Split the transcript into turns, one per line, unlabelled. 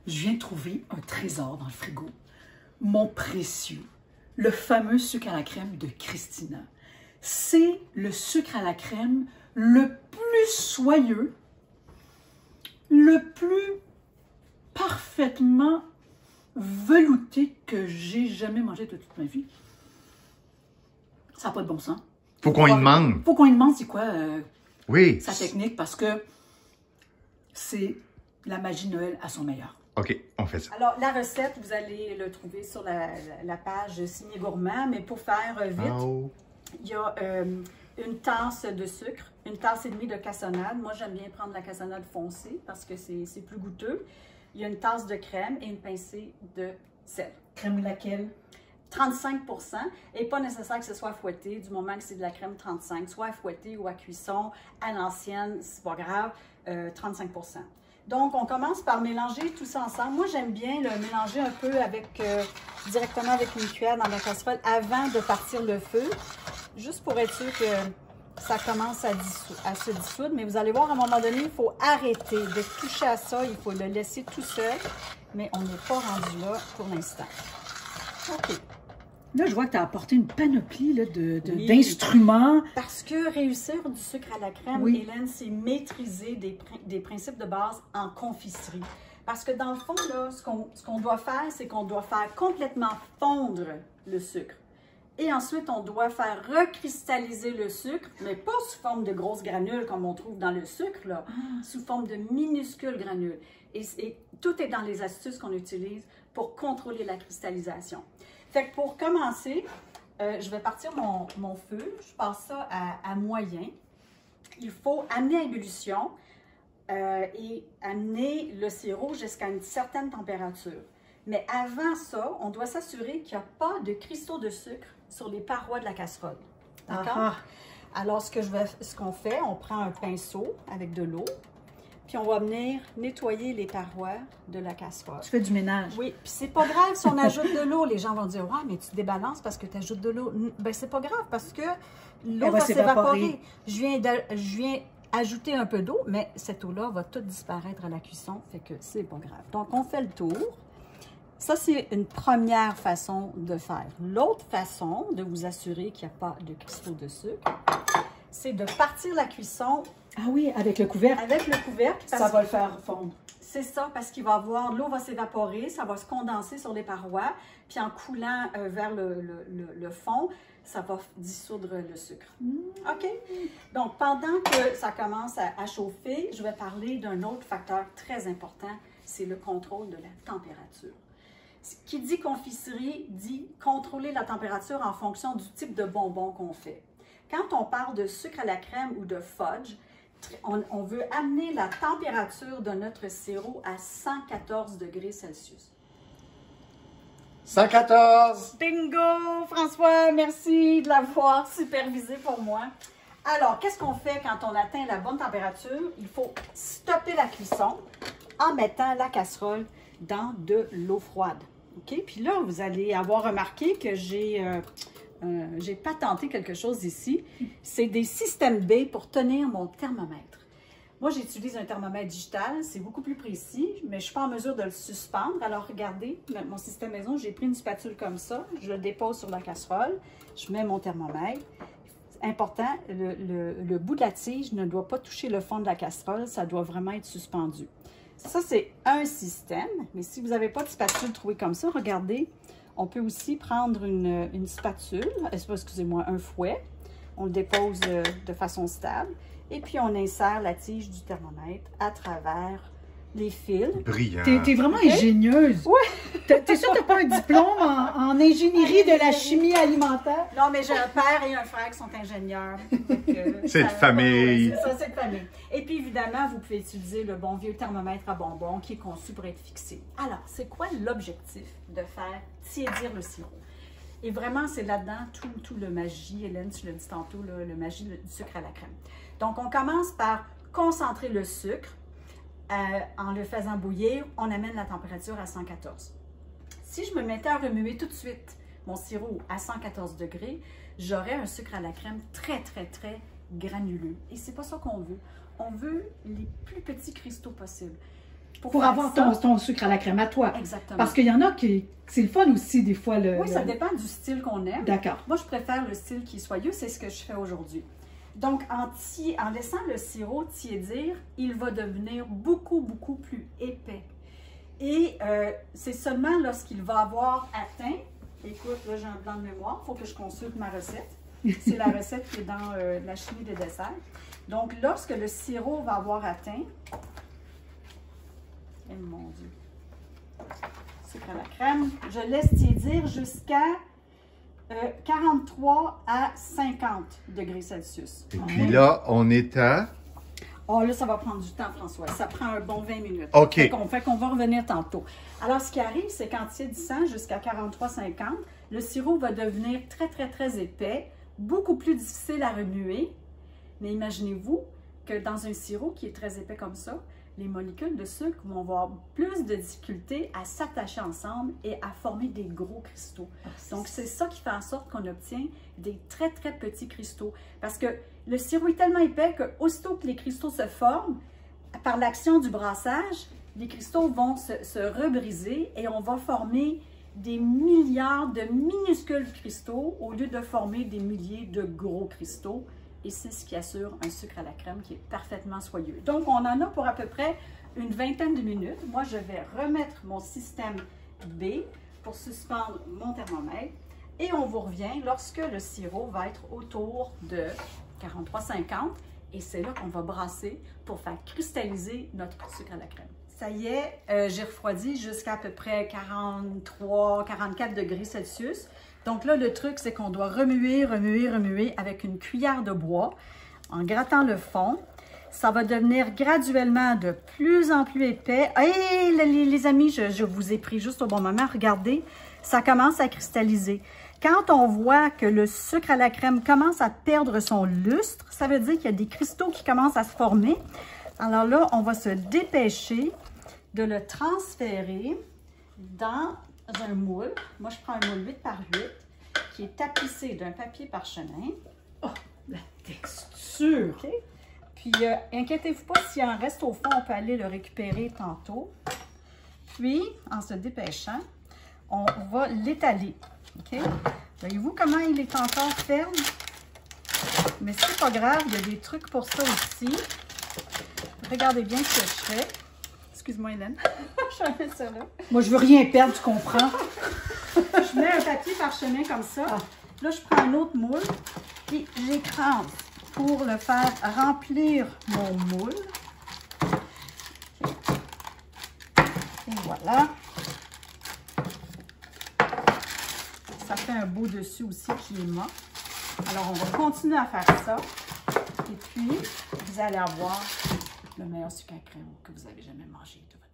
Je viens de trouver un trésor dans le frigo. Mon précieux, le fameux sucre à la crème de Christina. C'est le sucre à la crème le plus soyeux, le plus parfaitement velouté que j'ai jamais mangé de toute ma vie. Ça n'a pas de bon sens.
Faut qu'on lui demande.
Faut qu'on lui demande c'est quoi
oui.
sa technique parce que c'est la magie de Noël à son meilleur.
OK, on fait ça.
Alors, la recette, vous allez le trouver sur la page Signé Gourmand, mais pour faire vite, il y a une tasse de sucre, une tasse et demie de cassonade. Moi, j'aime bien prendre la cassonade foncée parce que c'est plus goûteux. Il y a une tasse de crème et une pincée de sel.
Crème laquelle?
35%, et pas nécessaire que ce soit fouetté, du moment que c'est de la crème 35, soit à fouetter ou à cuisson, à l'ancienne, c'est pas grave, 35%. Donc, on commence par mélanger tout ça ensemble. Moi, j'aime bien le mélanger un peu avec, directement avec une cuillère dans la casserole avant de partir le feu, juste pour être sûr que ça commence à se dissoudre. Mais vous allez voir, à un moment donné, il faut arrêter de toucher à ça, il faut le laisser tout seul, mais on n'est pas rendu là pour l'instant. OK.
Là, je vois que tu as apporté une panoplie d'instruments.
Parce que réussir du sucre à la crème,
oui.
Hélène, c'est maîtriser des principes de base en confiserie. Parce que dans le fond, là, ce qu'on doit faire, c'est qu'on doit faire complètement fondre le sucre. Et ensuite, on doit faire recristalliser le sucre, mais pas sous forme de grosses granules comme on trouve dans le sucre, là, sous forme de minuscules granules. Et tout est dans les astuces qu'on utilise pour contrôler la cristallisation. Fait que pour commencer, je vais partir mon feu. Je passe ça à moyen. Il faut amener à ébullition et amener le sirop jusqu'à une certaine température. Mais avant ça, on doit s'assurer qu'il n'y a pas de cristaux de sucre sur les parois de la casserole. D'accord? Alors, ce qu'on fait, on prend un pinceau avec de l'eau, puis on va venir nettoyer les parois de la casserole.
Tu fais du ménage.
Oui, puis c'est pas grave si on ajoute de l'eau. Les gens vont dire, ouais, mais tu débalances parce que tu ajoutes de l'eau. Ben, c'est pas grave parce que l'eau va s'évaporer. Je viens ajouter un peu d'eau, mais cette eau-là va toute disparaître à la cuisson, fait que c'est pas grave. Donc, on fait le tour. Ça, c'est une première façon de faire. L'autre façon de vous assurer qu'il n'y a pas de cristaux de sucre, c'est de partir la cuisson.
Ah oui, avec le couvercle.
Avec le couvercle.
Ça va le faire fondre.
C'est ça, parce qu'il va avoir, l'eau va s'évaporer, ça va se condenser sur les parois, puis en coulant vers le fond, ça va dissoudre le sucre. OK? Donc, pendant que ça commence à chauffer, je vais parler d'un autre facteur très important, c'est le contrôle de la température. Qui dit confiserie dit contrôler la température en fonction du type de bonbon qu'on fait. Quand on parle de sucre à la crème ou de fudge, on veut amener la température de notre sirop à 114 degrés Celsius.
114!
Bingo! François, merci de l'avoir supervisé pour moi. Alors, qu'est-ce qu'on fait quand on atteint la bonne température? Il faut stopper la cuisson en mettant la casserole dans de l'eau froide. OK? Puis là, vous allez avoir remarqué que j'ai patenté quelque chose ici. C'est des systèmes B pour tenir mon thermomètre. Moi, j'utilise un thermomètre digital. C'est beaucoup plus précis, mais je ne suis pas en mesure de le suspendre. Alors, regardez, mon système maison, j'ai pris une spatule comme ça. Je le dépose sur la casserole. Je mets mon thermomètre. Important, le bout de la tige ne doit pas toucher le fond de la casserole. Ça doit vraiment être suspendu. Ça, c'est un système. Mais si vous n'avez pas de spatule trouvée comme ça, regardez. On peut aussi prendre une spatule, excusez-moi, un fouet. On le dépose de façon stable. Et puis, on insère la tige du thermomètre à travers les fils.
Brillant.
T'es vraiment ingénieuse.
Oui.
T'es sûre que t'as pas un diplôme en ingénierie de la chimie alimentaire?
Non, mais j'ai un père et un frère qui sont ingénieurs.
C'est de famille.
C'est ça, c'est de famille. Et puis, évidemment, vous pouvez utiliser le bon vieux thermomètre à bonbons qui est conçu pour être fixé. Alors, c'est quoi l'objectif de faire tiédir le sirop? Et vraiment, c'est là-dedans tout le magie, Hélène, tu l'as dit tantôt, là, le magie du sucre à la crème. Donc, on commence par concentrer le sucre. En le faisant bouillir, on amène la température à 114. Si je me mettais à remuer tout de suite mon sirop à 114 degrés, j'aurais un sucre à la crème très, très, très granuleux. Et c'est pas ça qu'on veut. On veut les plus petits cristaux possibles.
Pour avoir ton sucre à la crème à toi.
Exactement.
Parce qu'il y en a qui... C'est le fun aussi, des fois.
Oui, ça dépend du style qu'on aime.
D'accord.
Moi, je préfère le style qui est soyeux. C'est ce que je fais aujourd'hui. Donc, en laissant le sirop tiédir, il va devenir beaucoup, beaucoup plus épais. Et c'est seulement lorsqu'il va avoir atteint... Écoute, là, j'ai un blanc de mémoire. Il faut que je consulte ma recette. C'est la recette qui est dans la chimie des desserts. Donc, lorsque le sirop va avoir atteint... Eh mon Dieu! Sucre à la crème. Je laisse tiédir jusqu'à 43 à 50 degrés Celsius.
Et puis là, on est à...
Oh, là, ça va prendre du temps, François. Ça prend un bon 20 minutes.
OK.
Fait qu'on va revenir tantôt. Alors, ce qui arrive, c'est qu'en tiédissant jusqu'à 43-50, le sirop va devenir très, très, très épais, beaucoup plus difficile à remuer. Mais imaginez-vous que dans un sirop qui est très épais comme ça, les molécules de sucre vont avoir plus de difficulté à s'attacher ensemble et à former des gros cristaux. Donc, c'est ça qui fait en sorte qu'on obtient des très, très petits cristaux. Parce que le sirop est tellement épais qu'aussitôt que les cristaux se forment, par l'action du brassage, les cristaux vont se rebriser et on va former des milliards de minuscules cristaux au lieu de former des milliers de gros cristaux. Et c'est ce qui assure un sucre à la crème qui est parfaitement soyeux. Donc, on en a pour à peu près une vingtaine de minutes. Moi, je vais remettre mon système B pour suspendre mon thermomètre. Et on vous revient lorsque le sirop va être autour de 43-50. Et c'est là qu'on va brasser pour faire cristalliser notre sucre à la crème. Ça y est, j'ai refroidi jusqu'à peu près 43-44 degrés Celsius. Donc là, le truc, c'est qu'on doit remuer, remuer, remuer avec une cuillère de bois en grattant le fond. Ça va devenir graduellement de plus en plus épais. Hey, les amis, je vous ai pris juste au bon moment. Regardez, ça commence à cristalliser. Quand on voit que le sucre à la crème commence à perdre son lustre, ça veut dire qu'il y a des cristaux qui commencent à se former. Alors là, on va se dépêcher de le transférer dans un moule. Moi, je prends un moule 8 par 8 qui est tapissé d'un papier parchemin.
Oh, la texture!
Okay. Puis, inquiétez-vous pas, s'il en reste au fond, on peut aller le récupérer tantôt. Puis, en se dépêchant, on va l'étaler. OK? Voyez-vous comment il est encore ferme? Mais c'est pas grave, il y a des trucs pour ça aussi. Regardez bien ce que je fais. Excuse-moi, Hélène. Je vais mettre ça là.
Moi, je veux rien perdre, tu comprends?
Je mets un papier parchemin comme ça. Ah. Là, je prends un autre moule. Puis, j'écrase pour le faire remplir mon moule. Et voilà. Ça fait un beau dessus aussi qui est mat. Alors, on va continuer à faire ça. Et puis, vous allez avoir le meilleur sucre à crème que vous avez jamais mangé de votre vie.